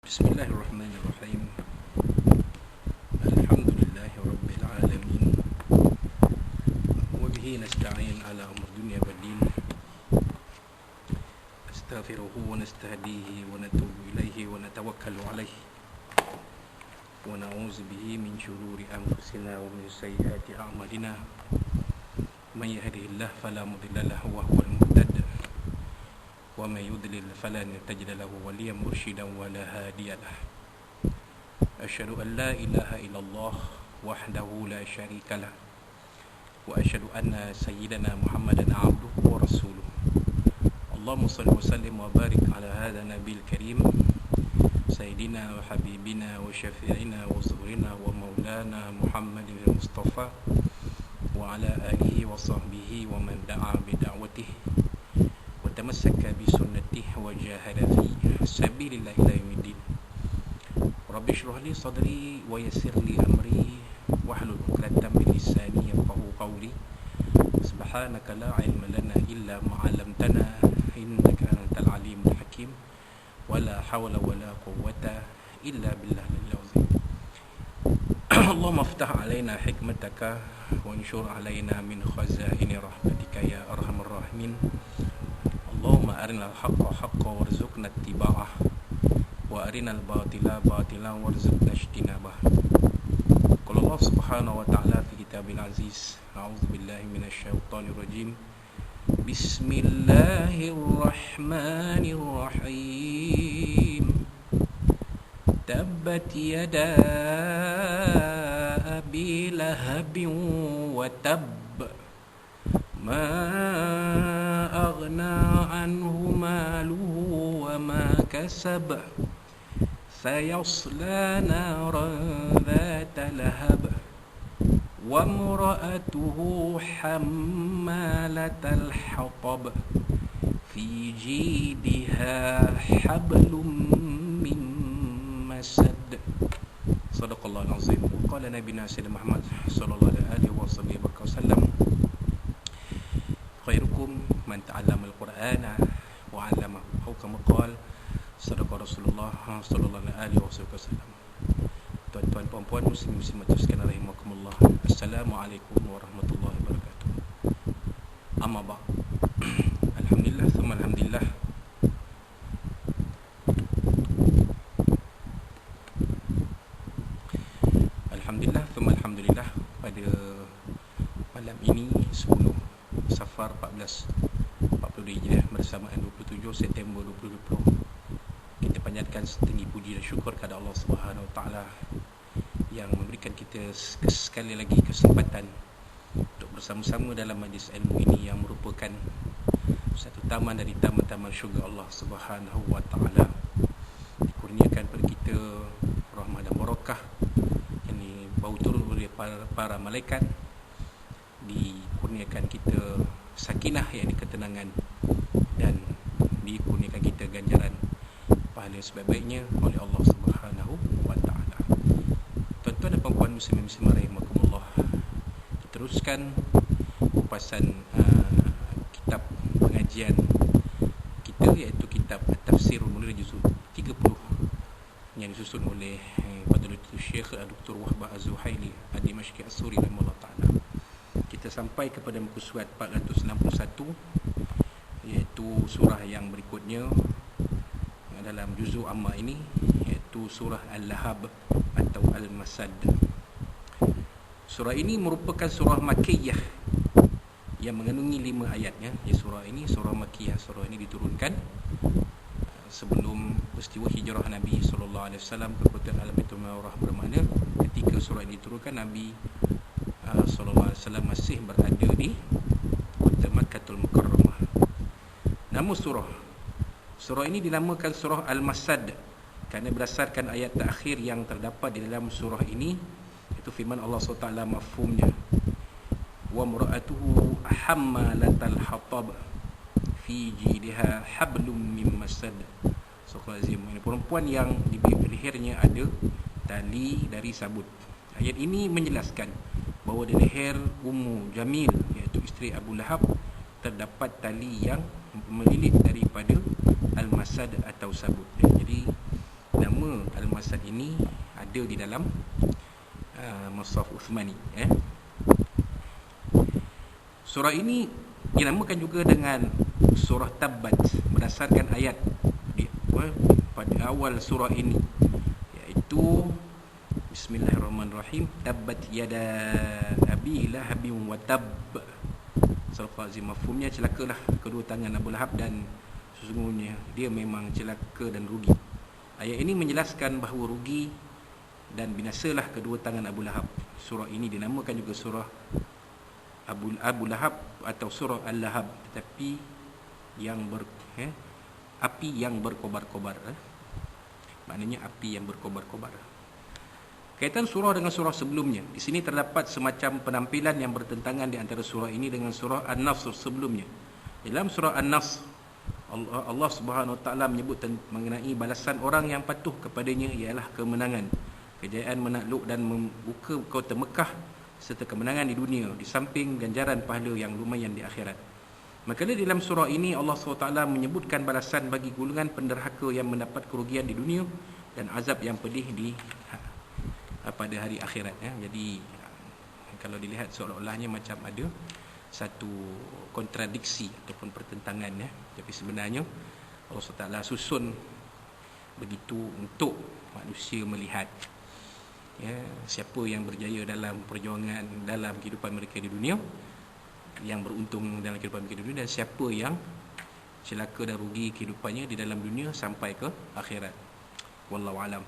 Bismillahirrahmanirrahim. Alhamdulillahi rabbil alamin. Wa bihi nasta'in ala umur dunya wad din. Astaghfiruhu wa nastahdihi wa natubu ilaihi wa natawakkalu alaihi. Wa na'udzu bihi min shururi anfusina wa min sayyiati a'malina. Man yahdihillahu fala mudilla lahu wa huwal muhtad. ومن يضلل فلن تجد له وليا مرشدا ولا هاديا له. أشهد أن لا إله إلا الله وحده لا شريك له وأشهد أن سيدنا محمدا عبده ورسوله. اللهم صل وسلم وبارك على هذا النبي الكريم سيدنا وحبيبنا وشفيعنا وزهرنا ومولانا محمد المصطفى وعلى آله وصحبه ومن دعا بدعوته تمسك بسنته وجاهد في سبيل الله إلى يوم الدين. رب اشرح لي صدري ويسر لي أمري واحلل عقدة من لساني يفقهوا قولي. سبحانك لا علم لنا إلا ما علمتنا إنك أنت العليم الحكيم ولا حول ولا قوة إلا بالله العظيم. اللهم افتح علينا حكمتك وانشر علينا من خزائن رحمتك يا أرحم الراحمين. اللهم أرنا الحق حقا وارزقنا اتباعه وأرنا الباطل باطلا وارزقنا اجتنابه. قال الله سبحانه وتعالى في كتابه العزيز: أعوذ بالله من الشيطان الرجيم. بسم الله الرحمن الرحيم. تبت يدا أبي لهب وتب ما أغنى عنه ماله وما كسب سيصلى نارا ذات لهب وامرأته حمالة الحطب في جيدها حبل من مسد. صدق الله العظيم. قال نبينا سيدنا محمد صلى الله عليه وسلم: خيركم من تعلم القرآن وعلمه أو كما قال صدق Rasulullah sallallahu alaihi wasallam. Tuan-tuan puan-puan muslim-muslimat sekalian rahimakumullah. Assalamualaikum warahmatullahi wabarakatuh. Amma ba'd. Alhamdulillah thumma alhamdulillah. Alhamdulillah thumma alhamdulillah, pada malam ini 10 Safar 1442 Hijriah bersamaan 27 September 2020, kita panjatkan setinggi puji dan syukur kepada Allah Subhanahu Wa Taala yang memberikan kita sekali lagi kesempatan untuk bersama-sama dalam majlis ilmu ini yang merupakan satu taman dari taman-taman syurga Allah Subhanahu Wa Taala. Dikurniakan kepada kita rahmat dan barakah yang dibawa turun oleh para malaikat, dikurniakan kita sakinah, yakni ketenangan, dan dikurniakan kita ganjaran pahala sebaik-baiknya oleh Allah Subhanahu wa taala. Tuan-tuan dan puan-puan muslimin rahimakumullah, kita teruskan kupasan kitab pengajian kita, iaitu kitab Tafsirul Munir juzuk 30 yang disusun oleh Fadilatul Syekh Dr. Wahbah Az-Zuhaili Ad-Dimashqi As-Suri rahimahullah taala. Kita sampai kepada muka surat 461, iaitu surah yang berikutnya dalam juzuk amma ini, iaitu surah Al-Lahab atau Al-Masad. Surah ini merupakan surah Makkiyah yang mengandungi 5 ayatnya. Surah ini surah Makkiyah. Surah ini diturunkan sebelum peristiwa hijrah Nabi SAW ke kota Al-Baitul Munawwarah, bermakna ketika surah ini diturunkan, Nabi sallallahu alaihi wasallam masih berada di kota Makkahul Mukarramah. Nama surah ini dinamakan surah Al-Masad kerana berdasarkan ayat terakhir yang terdapat di dalam surah ini, itu firman Allah SWT mafhumnya: wa mura'atuhu hammalatal hatab fi jidha hablum min masad. Ini perempuan yang di lehernya ada tali dari sabut. Ayat ini menjelaskan bahawa di leher Ummu Jamil, iaitu isteri Abu Lahab, terdapat tali yang melilit daripada al-masad atau sabut. Jadi nama nama Al-Masad ini ada di dalam Mushaf Uthmani. Surah ini dinamakan juga dengan surah Tabbat berdasarkan ayat pada awal surah ini, iaitu Bismillahirrahmanirrahim, Tabbat yada abi lahabin wa tab. Surah Azim, mafhumnya celakalah kedua tangan Abu Lahab dan sesungguhnya dia memang celaka dan rugi. Ayat ini menjelaskan bahawa rugi dan binasalah kedua tangan Abu Lahab. Surah ini dinamakan juga surah Abu Lahab atau surah Al-Lahab, tetapi yang api yang berkobar-kobar. Maknanya api yang berkobar-kobar. Kaitan surah dengan surah sebelumnya, di sini terdapat semacam penampilan yang bertentangan di antara surah ini dengan surah An-Nasr sebelumnya. Dalam surah An-Nasr, Allah Subhanahu Wa Taala menyebut mengenai balasan orang yang patuh kepadanya ialah kemenangan, kejayaan menakluk dan membuka kota Mekah serta kemenangan di dunia, di samping ganjaran pahala yang lumayan di akhirat. Maka dalam surah ini Allah SWT menyebutkan balasan bagi golongan penderhaka yang mendapat kerugian di dunia dan azab yang pedih pada hari akhirat. Jadi kalau dilihat seolah-olahnya macam ada satu kontradiksi ataupun pertentangan, tapi sebenarnya Allah SWT susun begitu untuk manusia melihat siapa yang berjaya dalam perjuangan dalam kehidupan mereka di dunia, yang beruntung dalam kehidupan mereka di dunia, dan siapa yang celaka dan rugi kehidupannya di dalam dunia sampai ke akhirat. Wallahu alam.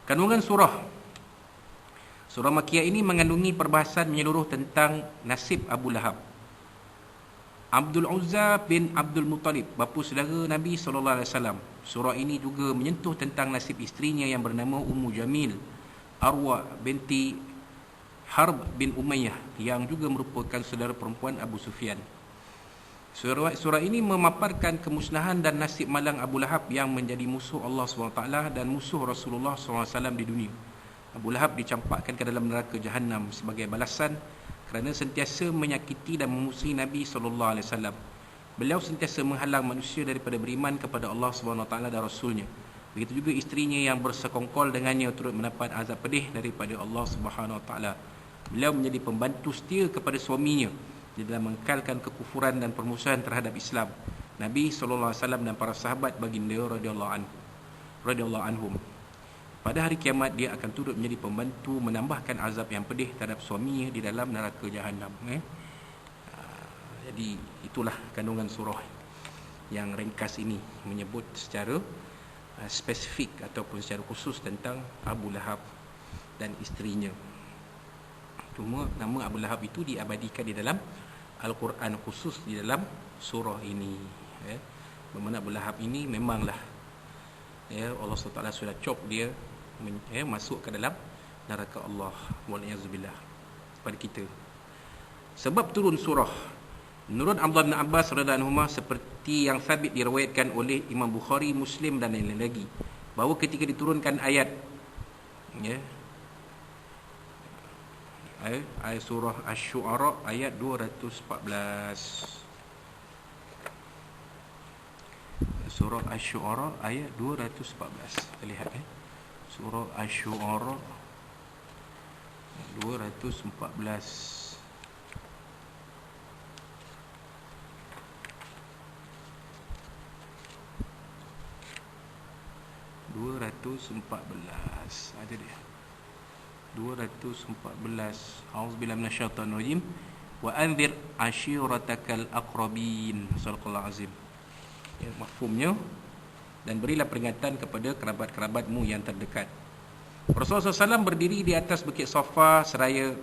Kandungan surah Makkiyah ini mengandungi perbahasan menyeluruh tentang nasib Abu Lahab. Abdul Uzza bin Abdul Muttalib, bapa saudara Nabi SAW. Surah ini juga menyentuh tentang nasib isterinya yang bernama Ummu Jamil, Arwa binti Harb bin Umayyah, yang juga merupakan saudara perempuan Abu Sufyan. Surah ini memaparkan kemusnahan dan nasib malang Abu Lahab yang menjadi musuh Allah SWT dan musuh Rasulullah SAW di dunia. Abu Lahab dicampakkan ke dalam neraka Jahannam sebagai balasan kerana sentiasa menyakiti dan memusuhi Nabi SAW. Beliau sentiasa menghalang manusia daripada beriman kepada Allah SWT dan Rasulnya. Begitu juga isterinya yang bersekongkol dengannya turut mendapat azab pedih daripada Allah SWT. Beliau menjadi pembantu setia kepada suaminya di dalam mengekalkan kekufuran dan permusuhan terhadap Islam, Nabi SAW dan para sahabat baginda radhiyallahu anhum. Pada hari kiamat dia akan turut menjadi pembantu menambahkan azab yang pedih terhadap suaminya di dalam neraka Jahannam. Jadi itulah kandungan surah yang ringkas ini menyebut secara spesifik ataupun secara khusus tentang Abu Lahab dan isterinya. Cuma nama Abu Lahab itu diabadikan di dalam Al-Quran, khusus di dalam surah ini. Bermakna Abu Lahab ini memanglah Allah SWT sudah cop dia masuk ke dalam neraka Allah, wa'alaikumsalam, pada kita. Sebab turun surah, menurut Abdullah bin Abbas radhiyallahu anhu, seperti yang sabit diriwayatkan oleh Imam Bukhari, Muslim dan lain-lain lagi, bahawa ketika diturunkan ayat ayat surah Asy-Syu'ara ayat 214. Surah Asy-Syu'ara ayat 214. Kita lihat Surah Asy-Syu'ara 214. Ada dia 214. A'udzubillahi minasyaitonir rajim. Wa anzir ashiratakal aqrabin. Sadaqallahu azim. Mafhumnya, dan berilah peringatan kepada kerabat-kerabatmu yang terdekat. Rasulullah SAW berdiri di atas Bukit Safa seraya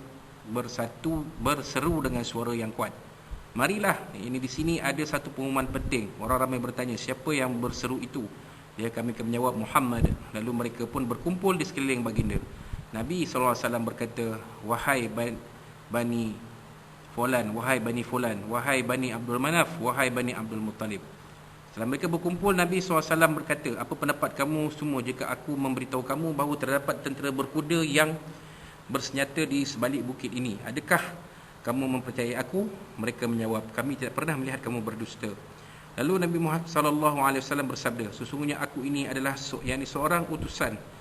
berseru dengan suara yang kuat. Marilah, ini di sini ada satu pengumuman penting. Orang ramai bertanya, siapa yang berseru itu? Kami akan menjawab, Muhammad. Lalu mereka pun berkumpul di sekeliling baginda. Nabi SAW berkata, wahai Bani Fulan, wahai Bani Fulan, wahai Bani Abdul Manaf, wahai Bani Abdul Muttalib. Setelah mereka berkumpul, Nabi SAW berkata, apa pendapat kamu semua jika aku memberitahu kamu bahawa terdapat tentera berkuda yang bersenjata di sebalik bukit ini? Adakah kamu mempercayai aku? Mereka menjawab, kami tidak pernah melihat kamu berdusta. Lalu Nabi Muhammad sallallahu alaihi wasallam bersabda, sesungguhnya aku ini adalah seorang utusan